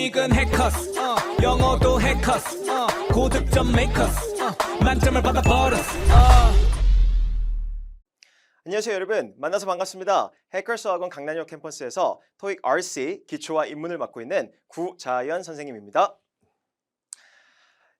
토익은 해커스 영어도 해커스 고득점 메이커스 만점을 받아버렸어 안녕하세요 여러분, 만나서 반갑습니다. 해커스학원 강남역 캠퍼스에서 토익 RC 기초와 입문을 맡고 있는 구자연 선생님입니다.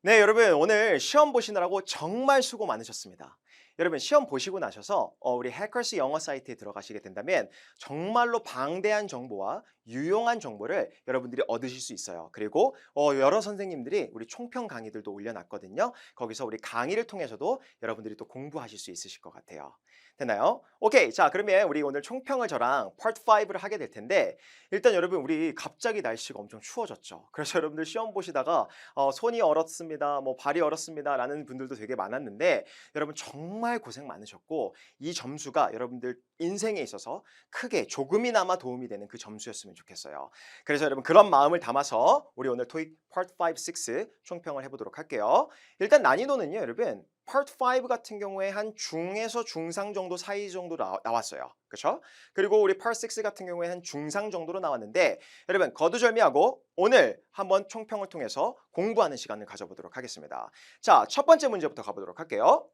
네 여러분, 오늘 시험 보시느라고 정말 수고 많으셨습니다. 여러분, 시험 보시고 나셔서 우리 해커스 영어 사이트에 들어가시게 된다면 정말로 방대한 정보와 유용한 정보를 여러분들이 얻으실 수 있어요. 그리고 여러 선생님들이 우리 총평 강의들도 올려놨거든요. 거기서 우리 강의를 통해서도 여러분들이 또 공부하실 수 있으실 것 같아요. 됐나요? 오케이, 자 그러면 우리 오늘 총평을 저랑 파트 5를 하게 될 텐데, 일단 여러분 우리 갑자기 날씨가 엄청 추워졌죠. 그래서 여러분들 시험 보시다가 손이 얼었습니다, 뭐 발이 얼었습니다 라는 분들도 되게 많았는데, 여러분 정말 고생 많으셨고 이 점수가 여러분들 인생에 있어서 크게 조금이나마 도움이 되는 그 점수였으면 좋겠어요. 그래서 여러분 그런 마음을 담아서 우리 오늘 토익 파트 5, 6 총평을 해보도록 할게요. 일단 난이도는요 여러분, 파트 5 같은 경우에 한 중에서 중상 정도 사이 정도 나왔어요. 그렇죠? 그리고 우리 파트 6 같은 경우에 한 중상 정도로 나왔는데, 여러분 거두절미하고 오늘 한번 총평을 통해서 공부하는 시간을 가져보도록 하겠습니다. 자, 첫 번째 문제부터 가보도록 할게요.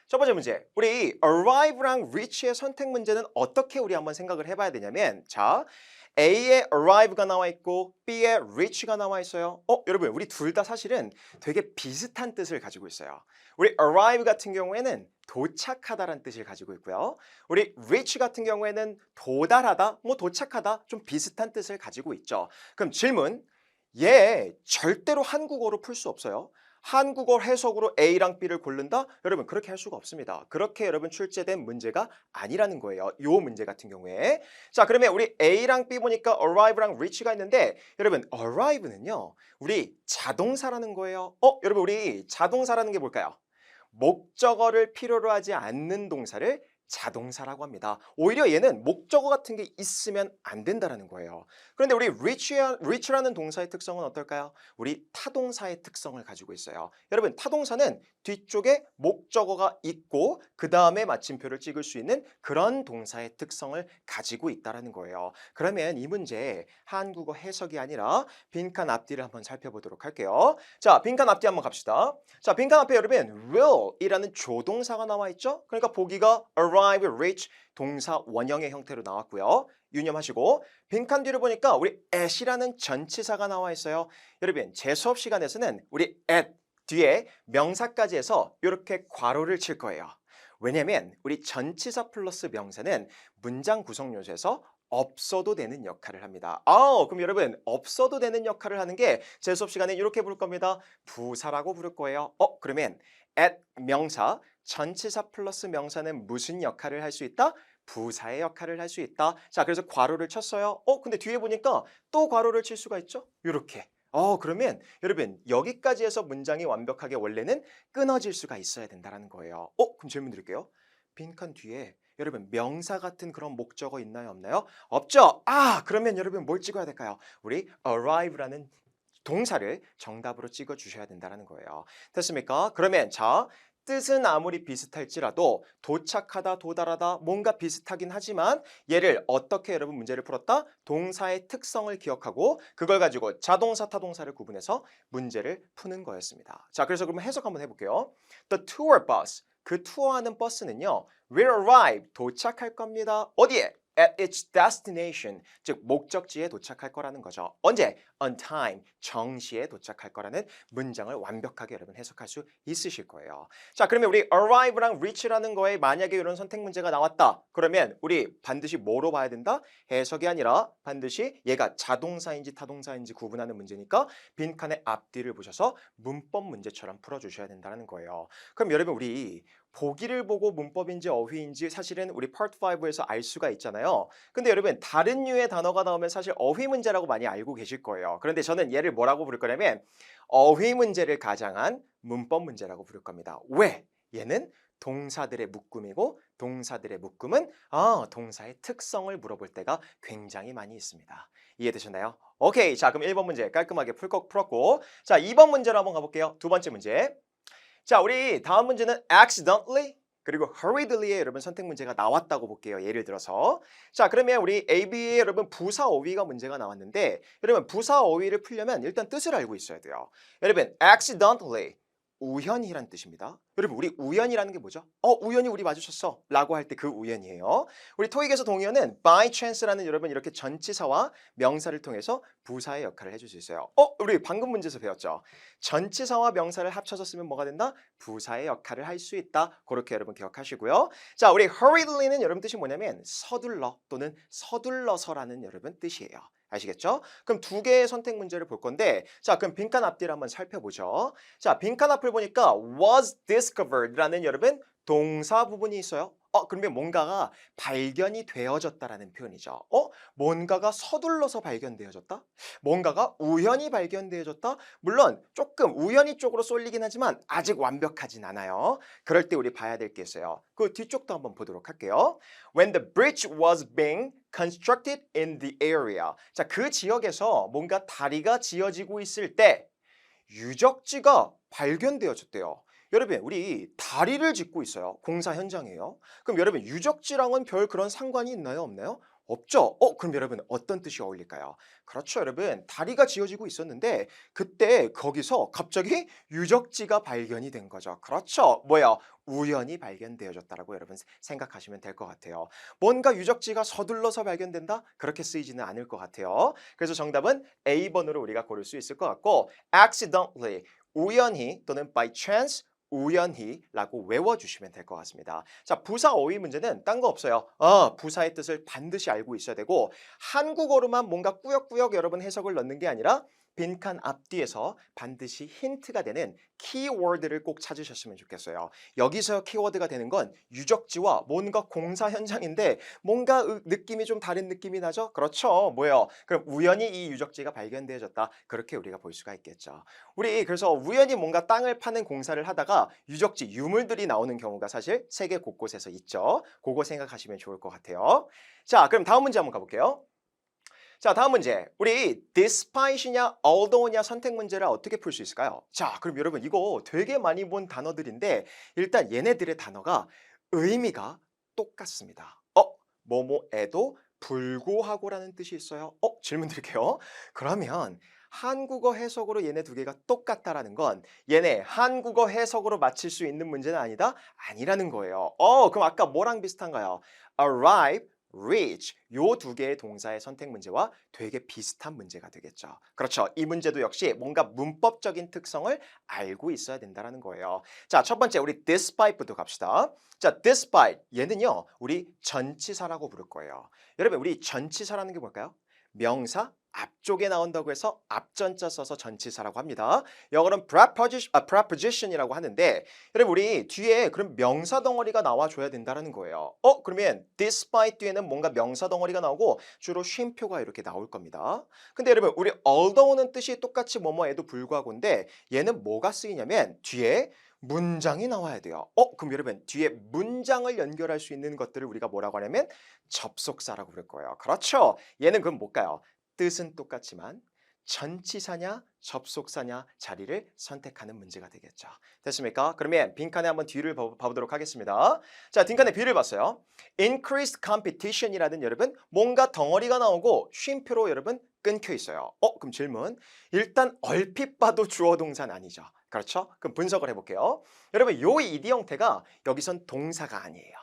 첫 번째 문제, 우리 arrive랑 reach의 선택 문제는 어떻게 우리 한번 생각을 해봐야 되냐면, 자 A에 arrive가 나와 있고 B에 reach가 나와 있어요. 여러분 우리 둘 다 사실은 되게 비슷한 뜻을 가지고 있어요. 우리 arrive 같은 경우에는 도착하다라는 뜻을 가지고 있고요. 우리 reach 같은 경우에는 도달하다, 뭐 도착하다 좀 비슷한 뜻을 가지고 있죠. 그럼 질문, 얘 절대로 한국어로 풀 수 없어요. 한국어 해석으로 A랑 B를 고른다? 여러분 그렇게 할 수가 없습니다. 그렇게 여러분 출제된 문제가 아니라는 거예요. 요 문제 같은 경우에. 자 그러면 우리 A랑 B 보니까 arrive랑 reach가 있는데, 여러분 arrive는요 우리 자동사라는 거예요. 여러분 우리 자동사라는 게 뭘까요? 목적어를 필요로 하지 않는 동사를 자동사라고 합니다. 오히려 얘는 목적어 같은 게 있으면 안 된다라는 거예요. 그런데 우리 reach라는 동사의 특성은 어떨까요? 우리 타동사의 특성을 가지고 있어요. 여러분 타동사는 뒤쪽에 목적어가 있고 그 다음에 마침표를 찍을 수 있는 그런 동사의 특성을 가지고 있다라는 거예요. 그러면 이 문제 한국어 해석이 아니라 빈칸 앞뒤를 한번 살펴보도록 할게요. 자, 빈칸 앞뒤 한번 갑시다. 자, 빈칸 앞에 여러분 will이라는 조동사가 나와 있죠. 그러니까 보기가 arrive, reach 동사 원형의 형태로 나왔고요. 유념하시고, 빈칸 뒤를 보니까 우리 at이라는 전치사가 나와 있어요. 여러분 제 수업 시간에서는 우리 at 뒤에 명사까지 해서 이렇게 괄호를 칠 거예요. 왜냐면 우리 전치사 플러스 명사는 문장 구성 요소에서 없어도 되는 역할을 합니다. 그럼 여러분 없어도 되는 역할을 하는 게 제 수업 시간에 이렇게 부를 겁니다. 부사라고 부를 거예요. 그러면 at 명사, 전치사 플러스 명사는 무슨 역할을 할 수 있다? 부사의 역할을 할 수 있다. 자, 그래서 괄호를 쳤어요. 근데 뒤에 보니까 또 괄호를 칠 수가 있죠? 이렇게. 그러면 여러분 여기까지 해서 문장이 완벽하게 원래는 끊어질 수가 있어야 된다는 거예요. 그럼 질문 드릴게요. 빈칸 뒤에 여러분 명사 같은 그런 목적어 있나요, 없나요? 없죠? 그러면 여러분 뭘 찍어야 될까요? 우리 arrive라는 동사를 정답으로 찍어 주셔야 된다는 거예요. 됐습니까? 그러면 자, 뜻은 아무리 비슷할지라도 도착하다, 도달하다 뭔가 비슷하긴 하지만 얘를 어떻게 여러분 문제를 풀었다? 동사의 특성을 기억하고 그걸 가지고 자동사, 타동사를 구분해서 문제를 푸는 거였습니다. 자, 그래서 그러면 해석 한번 해볼게요. The tour bus, 그 투어하는 버스는요 will arrive, 도착할 겁니다. 어디에? At its destination, 즉 목적지에 도착할 거라는 거죠. 언제? On time, 정시에 도착할 거라는 문장을 완벽하게 여러분 해석할 수 있으실 거예요. 자, 그러면 우리 arrive랑 reach라는 거에 만약에 이런 선택 문제가 나왔다. 그러면 우리 반드시 뭐로 봐야 된다? 해석이 아니라 반드시 얘가 자동사인지 타동사인지 구분하는 문제니까 빈칸의 앞뒤를 보셔서 문법 문제처럼 풀어주셔야 된다는 거예요. 그럼 여러분 우리 보기를 보고 문법인지 어휘인지 사실은 우리 파트 5에서 알 수가 있잖아요. 근데 여러분 다른 류의 단어가 나오면 사실 어휘 문제라고 많이 알고 계실 거예요. 그런데 저는 얘를 뭐라고 부를 거냐면 어휘 문제를 가장한 문법 문제라고 부를 겁니다. 왜? 얘는 동사들의 묶음이고 동사들의 묶음은 동사의 특성을 물어볼 때가 굉장히 많이 있습니다. 이해되셨나요? 오케이, 자 그럼 1번 문제 깔끔하게 풀었고, 자 2번 문제로 한번 가볼게요. 두 번째 문제. 자, 우리 다음 문제는 accidentally, 그리고 hurriedly의 여러분 선택 문제가 나왔다고 볼게요. 예를 들어서 자 그러면 우리 AB의 여러분 부사 어휘가 문제가 나왔는데 여러분 부사 어휘를 풀려면 일단 뜻을 알고 있어야 돼요. 여러분 accidentally 우연히란 뜻입니다. 여러분 우리 우연이라는 게 뭐죠? 우연히 우리 마주쳤어 라고 할 때 그 우연이에요. 우리 토익에서 동의어는 by chance라는 여러분 이렇게 전치사와 명사를 통해서 부사의 역할을 해줄 수 있어요. 우리 방금 문제에서 배웠죠? 전치사와 명사를 합쳐서 쓰면 뭐가 된다? 부사의 역할을 할 수 있다. 그렇게 여러분 기억하시고요. 자 우리 hurriedly는 여러분 뜻이 뭐냐면 서둘러 또는 서둘러서라는 여러분 뜻이에요. 아시겠죠? 그럼 두 개의 선택 문제를 볼 건데 자 그럼 빈칸 앞뒤를 한번 살펴보죠. 자 빈칸 앞을 보니까 was discovered라는 여러분 동사 부분이 있어요. 그러면 뭔가가 발견이 되어졌다라는 표현이죠. 뭔가가 서둘러서 발견되어졌다? 뭔가가 우연히 발견되어졌다? 물론 조금 우연히 쪽으로 쏠리긴 하지만 아직 완벽하진 않아요. 그럴 때 우리 봐야 될 게 있어요. 그 뒤쪽도 한번 보도록 할게요. When the bridge was being constructed in the area. 자, 그 지역에서 뭔가 다리가 지어지고 있을 때 유적지가 발견되어졌대요. 여러분 우리 다리를 짓고 있어요. 공사 현장이에요. 그럼 여러분 유적지랑은 별 그런 상관이 있나요? 없나요? 없죠. 그럼 여러분 어떤 뜻이 어울릴까요? 그렇죠 여러분 다리가 지어지고 있었는데 그때 거기서 갑자기 유적지가 발견이 된 거죠. 그렇죠. 뭐야? 우연히 발견되어졌다라고 여러분 생각하시면 될 것 같아요. 뭔가 유적지가 서둘러서 발견된다? 그렇게 쓰이지는 않을 것 같아요. 그래서 정답은 A번으로 우리가 고를 수 있을 것 같고 accidentally 우연히 또는 by chance 우연히라고 외워주시면 될 것 같습니다. 자, 부사 어휘 문제는 딴 거 없어요. 부사의 뜻을 반드시 알고 있어야 되고 한국어로만 뭔가 꾸역꾸역 여러분 해석을 넣는 게 아니라 빈칸 앞뒤에서 반드시 힌트가 되는 키워드를 꼭 찾으셨으면 좋겠어요. 여기서 키워드가 되는 건 유적지와 뭔가 공사 현장인데 뭔가 느낌이 좀 다른 느낌이 나죠? 그렇죠. 뭐예요? 그럼 우연히 이 유적지가 발견되어졌다. 그렇게 우리가 볼 수가 있겠죠. 우리 그래서 우연히 뭔가 땅을 파는 공사를 하다가 유적지 유물들이 나오는 경우가 사실 세계 곳곳에서 있죠. 그거 생각하시면 좋을 것 같아요. 자, 그럼 다음 문제 한번 가볼게요. 자 다음 문제 우리 despite이냐 although냐 선택 문제를 어떻게 풀 수 있을까요? 자 그럼 여러분 이거 되게 많이 본 단어들인데 일단 얘네들의 단어가 의미가 똑같습니다. 뭐뭐에도 불구하고라는 뜻이 있어요. 질문 드릴게요. 그러면 한국어 해석으로 얘네 두 개가 똑같다라는 건 얘네 한국어 해석으로 맞힐 수 있는 문제는 아니다? 아니라는 거예요. 그럼 아까 뭐랑 비슷한가요? arrive reach 요 두 개의 동사의 선택 문제와 되게 비슷한 문제가 되겠죠. 그렇죠. 이 문제도 역시 뭔가 문법적인 특성을 알고 있어야 된다는 거예요. 자, 첫 번째 우리 despite부터 갑시다. 자, despite 얘는요. 우리 전치사라고 부를 거예요. 여러분 우리 전치사라는 게 뭘까요? 명사 앞쪽에 나온다고 해서 앞전자 써서 전치사라고 합니다. 영어로는 preposition이라고 하는데 여러분 우리 뒤에 그럼 명사 덩어리가 나와줘야 된다는 거예요. 그러면 despite 뒤에는 뭔가 명사 덩어리가 나오고 주로 쉼표가 이렇게 나올 겁니다. 근데 여러분 우리 although는 뜻이 똑같이 뭐뭐에도 불구하고인데 얘는 뭐가 쓰이냐면 뒤에 문장이 나와야 돼요. 그럼 여러분 뒤에 문장을 연결할 수 있는 것들을 우리가 뭐라고 하냐면 접속사라고 부를 거예요. 그렇죠. 얘는 그럼 뭘까요? 뜻은 똑같지만 전치사냐 접속사냐 자리를 선택하는 문제가 되겠죠. 됐습니까? 그러면 빈칸에 한번 뒤를 봐보도록 하겠습니다. 자, 빈칸에 B를 봤어요. Increased competition이라는 여러분 뭔가 덩어리가 나오고 쉼표로 여러분 끊겨 있어요. 그럼 질문. 일단 얼핏 봐도 주어 동사는 아니죠. 그렇죠? 그럼 분석을 해볼게요. 여러분 요 ed 형태가 여기선 동사가 아니에요.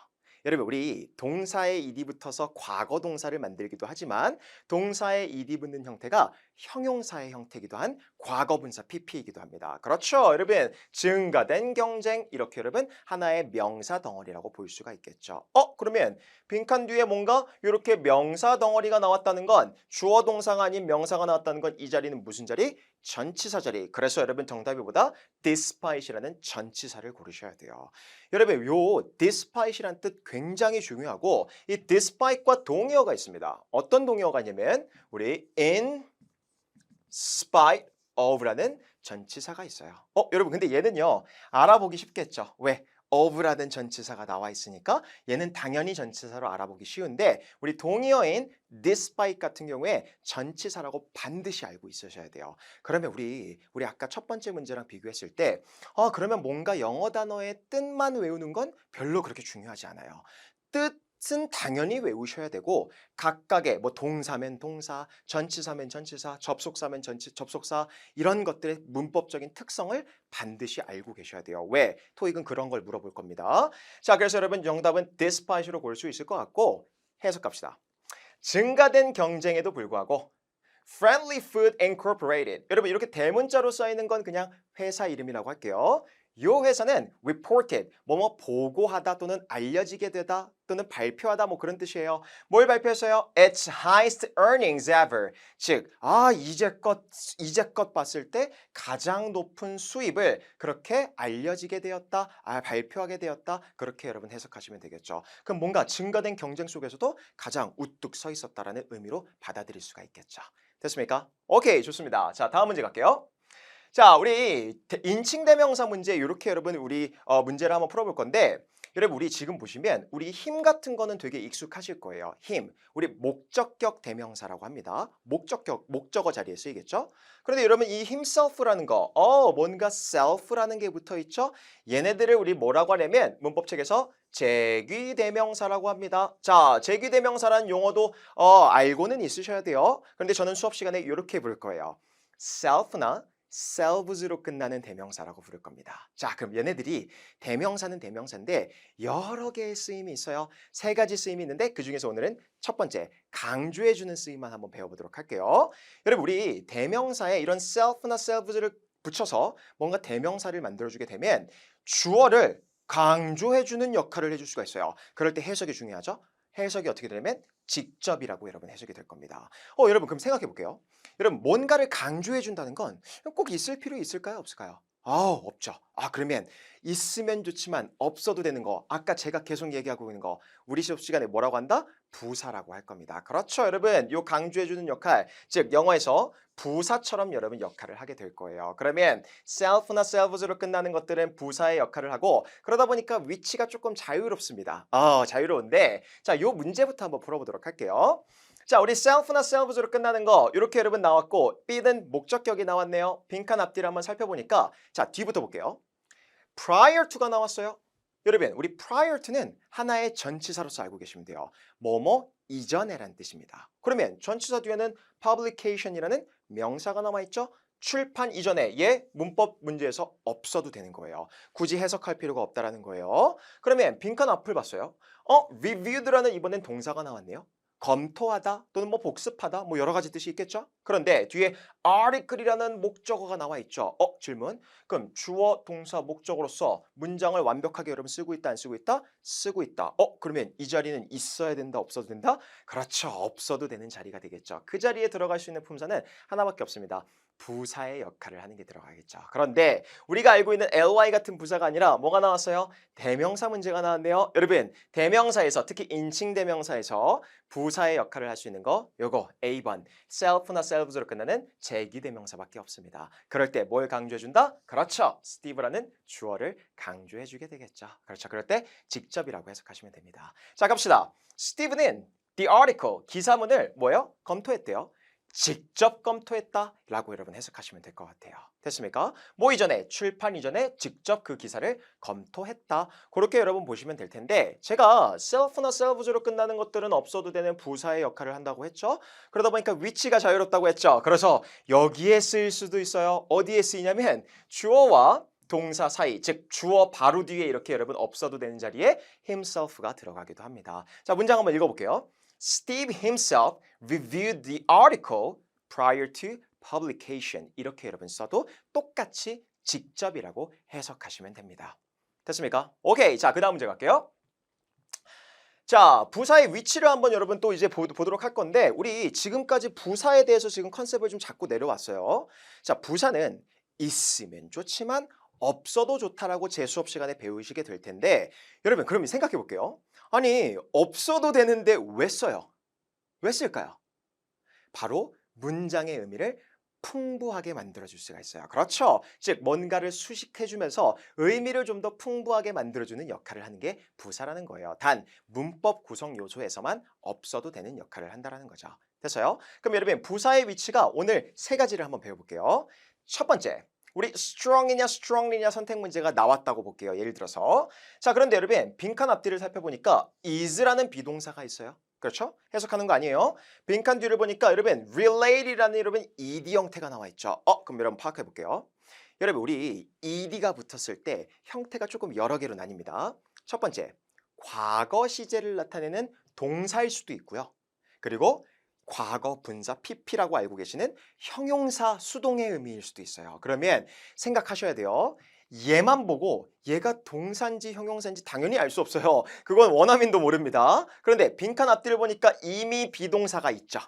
여러분 우리 동사의 ed 붙어서 과거 동사를 만들기도 하지만 동사의 ed 붙는 형태가 형용사의 형태이기도 한 과거분사 pp이기도 합니다. 그렇죠. 여러분 증가된 경쟁 이렇게 여러분 하나의 명사 덩어리라고 볼 수가 있겠죠. 그러면 빈칸 뒤에 뭔가 이렇게 명사 덩어리가 나왔다는 건 주어 동사가 아닌 명사가 나왔다는 건 이 자리는 무슨 자리? 전치사 자리. 그래서 여러분 정답이 보다 despite이라는 전치사를 고르셔야 돼요. 여러분 요 despite이라는 뜻 굉장히 중요하고 이 despite과 동의어가 있습니다. 어떤 동의어가 있냐면 우리 in spite of라는 전치사가 있어요. 여러분 근데 얘는요 알아보기 쉽겠죠. 왜? of라는 전치사가 나와 있으니까 얘는 당연히 전치사로 알아보기 쉬운데 우리 동의어인 despite 같은 경우에 전치사라고 반드시 알고 있으셔야 돼요. 그러면 우리 아까 첫 번째 문제랑 비교했을 때 그러면 뭔가 영어 단어의 뜻만 외우는 건 별로 그렇게 중요하지 않아요. 뜻은 당연히 외우셔야 되고 각각의 뭐 동사면 동사, 전치사면 전치사, 접속사면 접속사 이런 것들의 문법적인 특성을 반드시 알고 계셔야 돼요. 왜? 토익은 그런 걸 물어볼 겁니다. 자, 그래서 여러분 정답은 despite로 볼 수 있을 것 같고 해석합시다. 증가된 경쟁에도 불구하고 Friendly Food Incorporated. 여러분 이렇게 대문자로 써 있는 건 그냥 회사 이름이라고 할게요. 이 회사는 reported, 뭐뭐 보고하다 또는 알려지게 되다 또는 발표하다 뭐 그런 뜻이에요. 뭘 발표했어요? Its highest earnings ever. 즉, 이제껏 봤을 때 가장 높은 수입을 그렇게 알려지게 되었다, 발표하게 되었다. 그렇게 여러분 해석하시면 되겠죠. 그럼 뭔가 증가된 경쟁 속에서도 가장 우뚝 서 있었다라는 의미로 받아들일 수가 있겠죠. 됐습니까? 오케이, 좋습니다. 자, 다음 문제 갈게요. 자, 우리 인칭 대명사 문제 이렇게 여러분 우리 문제를 한번 풀어볼 건데 여러분 우리 지금 보시면 우리 힘 같은 거는 되게 익숙하실 거예요. 힘, 우리 목적격 대명사라고 합니다. 목적어 자리에 쓰이겠죠? 그런데 여러분 이 himself라는 거, 뭔가 self라는 게 붙어 있죠? 얘네들을 우리 뭐라고 하냐면 문법책에서 제귀 대명사라고 합니다. 자, 제귀 대명사라는 용어도 알고는 있으셔야 돼요. 그런데 저는 수업 시간에 이렇게 부를 거예요. self나 selves로 끝나는 대명사라고 부를 겁니다. 자, 그럼 얘네들이 대명사는 대명사인데 여러 개의 쓰임이 있어요. 세 가지 쓰임이 있는데 그중에서 오늘은 첫 번째 강조해주는 쓰임만 한번 배워보도록 할게요. 여러분 우리 대명사에 이런 self나 selves를 붙여서 뭔가 대명사를 만들어주게 되면 주어를 강조해주는 역할을 해줄 수가 있어요. 그럴 때 해석이 중요하죠. 해석이 어떻게 되냐면 직접이라고 여러분 해석이 될 겁니다. 여러분 그럼 생각해 볼게요. 여러분 뭔가를 강조해 준다는 건 꼭 있을 필요 있을까요? 없을까요? 없죠. 그러면 있으면 좋지만 없어도 되는 거. 아까 제가 계속 얘기하고 있는 거. 우리 수업 시간에 뭐라고 한다? 부사라고 할 겁니다. 그렇죠, 여러분. 요 강조해 주는 역할, 즉 영어에서 부사처럼 여러분 역할을 하게 될 거예요. 그러면 self나 selves로 끝나는 것들은 부사의 역할을 하고 그러다 보니까 위치가 조금 자유롭습니다. 자유로운데 자, 요 문제부터 한번 풀어보도록 할게요. 자, 우리 self나 selves로 끝나는 거 이렇게 여러분 나왔고 be는 목적격이 나왔네요. 빈칸 앞뒤를 한번 살펴보니까 자, 뒤부터 볼게요. prior to가 나왔어요. 여러분 우리 prior to는 하나의 전치사로서 알고 계시면 돼요. 뭐뭐 이전에란 뜻입니다. 그러면 전치사 뒤에는 publication이라는 명사가 남아있죠. 출판 이전에 얘 문법 문제에서 없어도 되는 거예요. 굳이 해석할 필요가 없다라는 거예요. 그러면 빈칸 앞을 봤어요. reviewed라는 이번엔 동사가 나왔네요. 검토하다 또는 뭐 복습하다 뭐 여러 가지 뜻이 있겠죠? 그런데 뒤에 article이라는 목적어가 나와 있죠. 질문. 그럼 주어, 동사, 목적어로서 문장을 완벽하게 여러분 쓰고 있다, 안 쓰고 있다? 쓰고 있다. 그러면 이 자리는 있어야 된다, 없어도 된다? 그렇죠. 없어도 되는 자리가 되겠죠. 그 자리에 들어갈 수 있는 품사는 하나밖에 없습니다. 부사의 역할을 하는 게 들어가겠죠. 그런데 우리가 알고 있는 ly 같은 부사가 아니라 뭐가 나왔어요? 대명사 문제가 나왔네요. 여러분 대명사에서 특히 인칭 대명사에서 부사의 역할을 할 수 있는 거 요거 A번 self나 selves로 끝나는 제기 대명사밖에 없습니다. 그럴 때 뭘 강조해준다? 그렇죠. Steve라는 주어를 강조해주게 되겠죠. 그렇죠. 그럴 때 직접이라고 해석하시면 됩니다. 자, 갑시다. Steve는 the article 기사문을 뭐요? 검토했대요. 직접 검토했다라고 여러분 해석하시면 될 것 같아요. 됐습니까? 뭐 이전에 출판 이전에 직접 그 기사를 검토했다. 그렇게 여러분 보시면 될 텐데 제가 self나 selves로 끝나는 것들은 없어도 되는 부사의 역할을 한다고 했죠. 그러다 보니까 위치가 자유롭다고 했죠. 그래서 여기에 쓰일 수도 있어요. 어디에 쓰이냐면 주어와 동사 사이, 즉 주어 바로 뒤에 이렇게 여러분 없어도 되는 자리에 himself가 들어가기도 합니다. 자, 문장 한번 읽어볼게요. Steve himself reviewed the article prior to publication. 이렇게 여러분 써도 똑같이 직접이라고 해석하시면 됩니다. 됐습니까? 오케이. 자, 그 다음 문제 갈게요. 자, 부사의 위치를 한번 여러분 또 이제 보도록 할 건데 우리 지금까지 부사에 대해서 지금 컨셉을 좀 잡고 내려왔어요. 자, 부사는 있으면 좋지만 없어도 좋다라고 제 수업 시간에 배우시게 될 텐데 여러분 그러면 생각해 볼게요. 아니 없어도 되는데 왜 써요? 왜 쓸까요? 바로 문장의 의미를 풍부하게 만들어줄 수가 있어요. 그렇죠. 즉 뭔가를 수식해주면서 의미를 좀 더 풍부하게 만들어주는 역할을 하는 게 부사라는 거예요. 단 문법 구성 요소에서만 없어도 되는 역할을 한다는 거죠. 됐어요? 그럼 여러분 부사의 위치가 오늘 세 가지를 한번 배워볼게요. 첫 번째, 우리 strong이냐 strongly냐 선택 문제가 나왔다고 볼게요. 예를 들어서 자 그런데 여러분 빈칸 앞뒤를 살펴보니까 is라는 비동사가 있어요. 그렇죠? 해석하는 거 아니에요. 빈칸 뒤를 보니까 여러분 related라는 여러분 ed 형태가 나와 있죠. 그럼 여러분 파악해 볼게요. 여러분 우리 ed가 붙었을 때 형태가 조금 여러 개로 나뉩니다. 첫 번째, 과거 시제를 나타내는 동사일 수도 있고요. 그리고 과거 분사 pp라고 알고 계시는 형용사 수동의 의미일 수도 있어요. 그러면 생각하셔야 돼요. 얘만 보고 얘가 동사인지 형용사인지 당연히 알 수 없어요. 그건 원어민도 모릅니다. 그런데 빈칸 앞뒤를 보니까 이미 비동사가 있죠.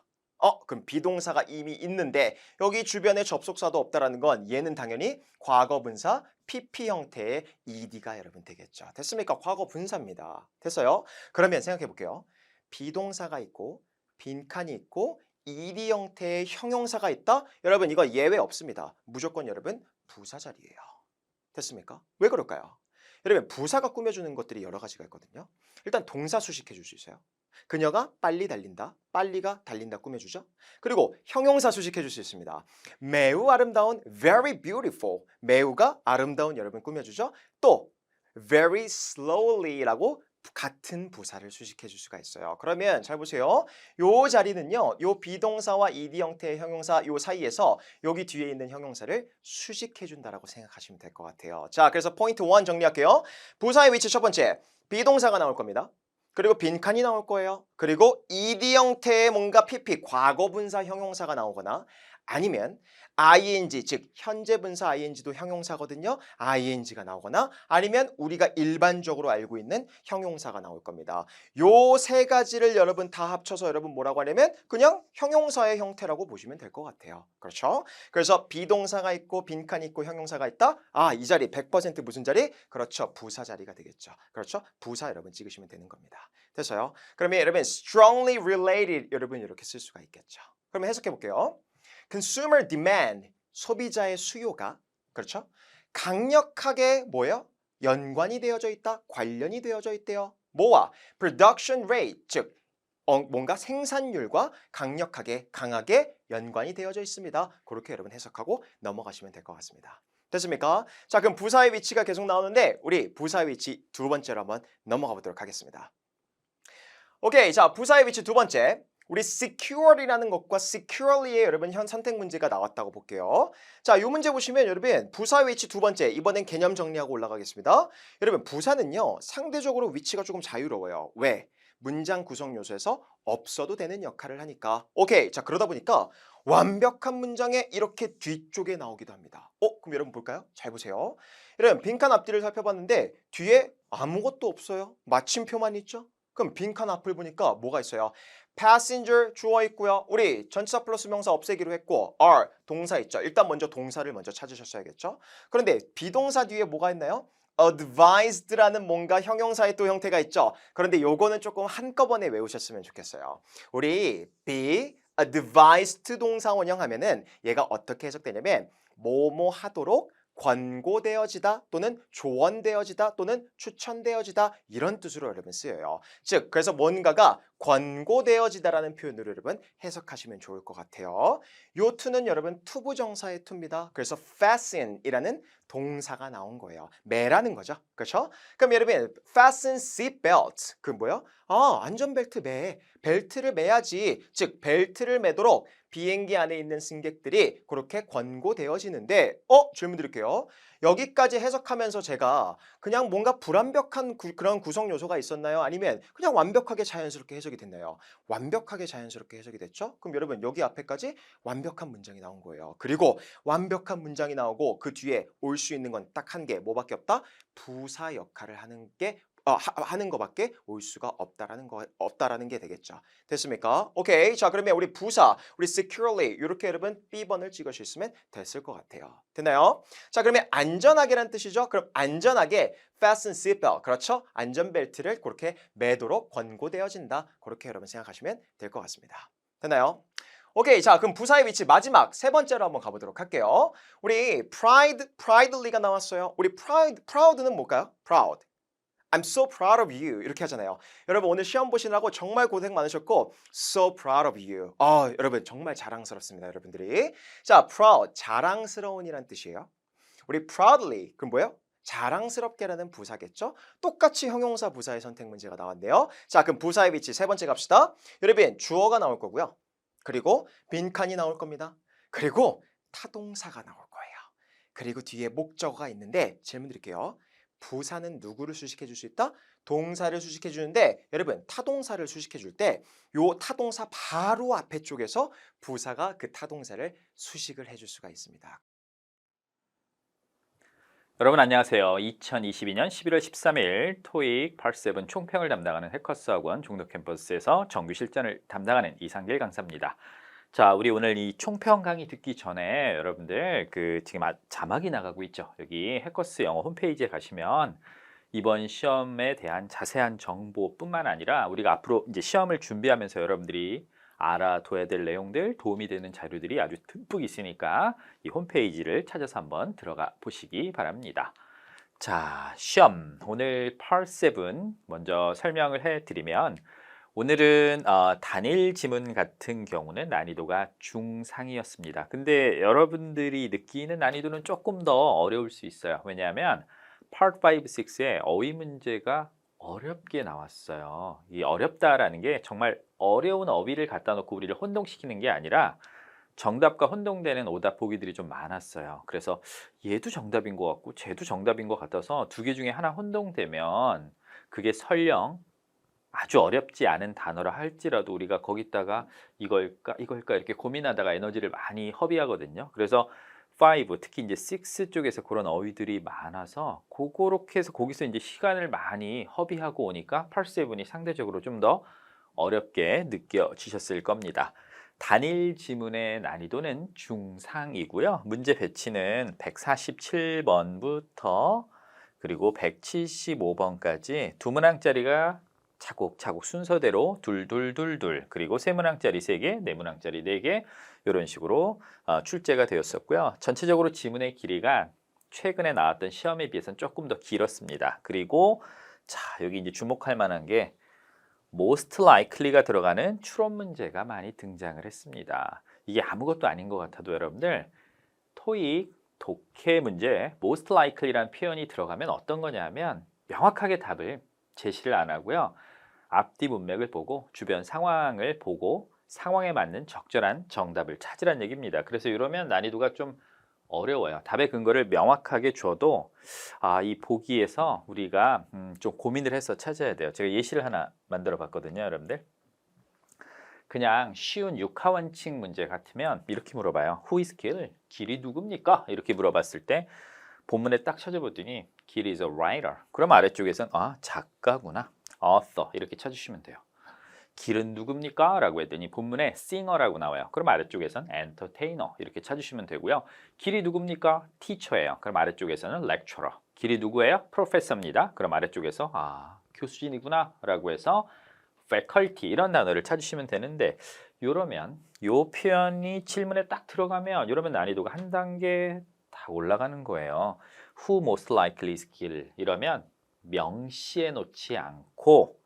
그럼 비동사가 이미 있는데 여기 주변에 접속사도 없다라는 건 얘는 당연히 과거 분사 pp 형태의 ed가 여러분 되겠죠. 됐습니까? 과거 분사입니다. 됐어요? 그러면 생각해 볼게요. 비동사가 있고 빈칸이 있고 ed 형태의 형용사가 있다? 여러분 이거 예외 없습니다. 무조건 여러분 부사 자리예요. 됐습니까? 왜 그럴까요? 여러분 부사가 꾸며주는 것들이 여러 가지가 있거든요. 일단 동사 수식해 줄 수 있어요. 그녀가 빨리 달린다. 빨리가 달린다 꾸며주죠. 그리고 형용사 수식해 줄 수 있습니다. 매우 아름다운 very beautiful. 매우가 아름다운 여러분 꾸며주죠. 또 very slowly라고 같은 부사를 수식해 줄 수가 있어요. 그러면 잘 보세요. 요 자리는요. 요 비동사와 ed 형태의 형용사 요 사이에서 여기 뒤에 있는 형용사를 수식해 준다라고 생각하시면 될 것 같아요. 자, 그래서 포인트 1 정리할게요. 부사의 위치 첫 번째. 비동사가 나올 겁니다. 그리고 빈칸이 나올 거예요. 그리고 ed 형태의 뭔가 pp 과거 분사 형용사가 나오거나 아니면 ing 즉 현재 분사 ing도 형용사거든요. ing가 나오거나 아니면 우리가 일반적으로 알고 있는 형용사가 나올 겁니다. 요 세 가지를 여러분 다 합쳐서 여러분 뭐라고 하냐면 그냥 형용사의 형태라고 보시면 될 것 같아요. 그렇죠? 그래서 비동사가 있고 빈칸이 있고 형용사가 있다. 이 자리 100% 무슨 자리? 그렇죠. 부사 자리가 되겠죠. 그렇죠? 부사 여러분 찍으시면 되는 겁니다. 됐어요? 그러면 여러분 strongly related 여러분 이렇게 쓸 수가 있겠죠. 그러면 해석해 볼게요. consumer demand, 소비자의 수요가 그렇죠? 강력하게 뭐예요? 연관이 되어져 있다, 관련이 되어져 있대요. 뭐와? production rate, 즉 뭔가 생산율과 강력하게, 강하게 연관이 되어져 있습니다. 그렇게 여러분 해석하고 넘어가시면 될 것 같습니다. 됐습니까? 자, 그럼 부사의 위치가 계속 나오는데 우리 부사의 위치 두 번째로 한번 넘어가 보도록 하겠습니다. 오케이, 자 부사의 위치 두 번째. 우리 secure이라는 것과 securely의 여러분 현 선택 문제가 나왔다고 볼게요. 자, 이 문제 보시면 여러분 부사의 위치 두 번째 이번엔 개념 정리하고 올라가겠습니다. 여러분 부사는요 상대적으로 위치가 조금 자유로워요. 왜? 문장 구성 요소에서 없어도 되는 역할을 하니까. 오케이, 자 그러다 보니까 완벽한 문장에 이렇게 뒤쪽에 나오기도 합니다. 그럼 여러분 볼까요? 잘 보세요. 여러분 빈칸 앞뒤를 살펴봤는데 뒤에 아무것도 없어요. 마침표만 있죠? 그럼 빈칸 앞을 보니까 뭐가 있어요? passenger 주어 있고요. 우리 전치사 플러스 명사 없애기로 했고 are 동사 있죠. 일단 먼저 동사를 먼저 찾으셨어야겠죠. 그런데 비동사 뒤에 뭐가 있나요? advised라는 뭔가 형용사의 또 형태가 있죠. 그런데 요거는 조금 한꺼번에 외우셨으면 좋겠어요. 우리 be advised 동사 원형하면은 얘가 어떻게 해석되냐면 뭐뭐 하도록 권고되어지다 또는 조언되어지다 또는 추천되어지다 이런 뜻으로 여러분 쓰여요. 즉 그래서 뭔가가 권고되어지다라는 표현으로 여러분 해석하시면 좋을 것 같아요. 요 투는 여러분 투부정사의 투입니다. 그래서 fasten이라는 동사가 나온 거예요. 매라는 거죠. 그렇죠? 그럼 여러분 fasten seat belt 그 뭐예요? 안전벨트 매. 벨트를 매야지. 즉 벨트를 매도록 비행기 안에 있는 승객들이 그렇게 권고되어지는데 질문 드릴게요. 여기까지 해석하면서 제가 그냥 뭔가 불완벽한 그런 구성 요소가 있었나요? 아니면 그냥 완벽하게 자연스럽게 해석이 됐나요? 완벽하게 자연스럽게 해석이 됐죠? 그럼 여러분 여기 앞에까지 완벽한 문장이 나온 거예요. 그리고 완벽한 문장이 나오고 그 뒤에 올 수 있는 건 딱 한 개 뭐밖에 없다? 부사 역할을 하는 게 하는 것밖에 올 수가 없다라는 게 되겠죠. 됐습니까? 오케이. 자, 그러면 우리 부사, 우리 securely 이렇게 여러분 B번을 찍으셨으면 됐을 것 같아요. 됐나요? 자, 그러면 안전하게란 뜻이죠. 그럼 안전하게 fasten seatbelt. 그렇죠? 안전벨트를 그렇게 매도록 권고되어진다. 그렇게 여러분 생각하시면 될 것 같습니다. 됐나요? 오케이, 자 그럼 부사의 위치 마지막 세 번째로 한번 가보도록 할게요. 우리 proudly가 나왔어요. 우리 proud는 뭘까요? proud. I'm so proud of you 이렇게 하잖아요. 여러분 오늘 시험 보시느라고 정말 고생 많으셨고 so proud of you. 여러분 정말 자랑스럽습니다, 여러분들이. 자, proud 자랑스러운이란 뜻이에요. 우리 proudly 그럼 뭐예요? 자랑스럽게라는 부사겠죠? 똑같이 형용사 부사의 선택 문제가 나왔네요. 자, 그럼 부사의 위치 세 번째 갑시다. 여러분 주어가 나올 거고요. 그리고 빈칸이 나올 겁니다. 그리고 타동사가 나올 거예요. 그리고 뒤에 목적어가 있는데 질문 드릴게요. 부사는 누구를 수식해 줄 수 있다? 동사를 수식해 주는데 여러분 타동사를 수식해 줄 때 요 타동사 바로 앞에 쪽에서 부사가 그 타동사를 수식을 해줄 수가 있습니다. 여러분 안녕하세요. 2022년 11월 13일 토익 Part 7 총평을 담당하는 해커스학원 종로 캠퍼스에서 정규 실전을 담당하는 이상길 강사입니다. 자, 우리 오늘 이 총평 강의 듣기 전에 여러분들 지금 자막이 나가고 있죠. 여기 해커스 영어 홈페이지에 가시면 이번 시험에 대한 자세한 정보뿐만 아니라 우리가 앞으로 이제 시험을 준비하면서 여러분들이 알아둬야 될 내용들, 도움이 되는 자료들이 아주 듬뿍 있으니까 이 홈페이지를 찾아서 한번 들어가 보시기 바랍니다. 자, 시험 오늘 Part 7 먼저 설명을 해드리면 오늘은 단일 지문 같은 경우는 난이도가 중상이었습니다. 근데 여러분들이 느끼는 난이도는 조금 더 어려울 수 있어요. 왜냐하면 Part 5, 6에 어휘 문제가 어렵게 나왔어요. 이 어렵다라는 게 정말 어려운 어휘를 갖다 놓고 우리를 혼동시키는 게 아니라 정답과 혼동되는 오답 보기들이 좀 많았어요. 그래서 얘도 정답인 것 같고 쟤도 정답인 것 같아서 두 개 중에 하나 혼동되면 그게 설령 아주 어렵지 않은 단어라 할지라도 우리가 거기다가 이걸까 이렇게 고민하다가 에너지를 많이 허비하거든요. 그래서 5, 특히 이제 6 쪽에서 그런 어휘들이 많아서 그렇게 해서 거기서 이제 시간을 많이 허비하고 오니까 Part 7이 상대적으로 좀 더 어렵게 느껴지셨을 겁니다. 단일 지문의 난이도는 중상이고요. 문제 배치는 147번부터 그리고 175번까지 두 문항짜리가 차곡차곡 순서대로 둘둘둘둘 그리고 세 문항짜리 3개, 네 문항짜리 4개 이런 식으로 출제가 되었었고요. 전체적으로 지문의 길이가 최근에 나왔던 시험에 비해서는 조금 더 길었습니다. 그리고 자, 여기 이제 주목할 만한 게 most likely가 들어가는 추론 문제가 많이 등장을 했습니다. 이게 아무것도 아닌 것 같아도 여러분들 토익 독해 문제 most likely라는 표현이 들어가면 어떤 거냐면 명확하게 답을 제시를 안 하고요. 앞뒤 문맥을 보고 주변 상황을 보고 상황에 맞는 적절한 정답을 찾으란 얘기입니다. 그래서 이러면 난이도가 좀 어려워요. 답의 근거를 명확하게 줘도 이 보기에서 우리가 좀 고민을 해서 찾아야 돼요. 제가 예시를 하나 만들어 봤거든요, 여러분들. 그냥 쉬운 육하원칙 문제 같으면 이렇게 물어봐요. Who is Gil? 길이 누굽니까? 이렇게 물어봤을 때 본문에 딱 찾아보더니 Gil is a writer. 그럼 아래쪽에선 작가구나. author 이렇게 찾으시면 돼요. 길은 누굽니까? 라고 했더니 본문에 singer라고 나와요. 그럼 아래쪽에선 entertainer 이렇게 찾으시면 되고요. 길이 누굽니까? teacher예요. 그럼 아래쪽에서는 lecturer. 길이 누구예요? professor입니다. 그럼 아래쪽에서 교수진이구나 라고 해서 faculty 이런 단어를 찾으시면 되는데 이러면 요 표현이 질문에 딱 들어가면 이러면 난이도가 한 단계 다 올라가는 거예요. Who most likely is Gil 이러면 명시해 놓지 않고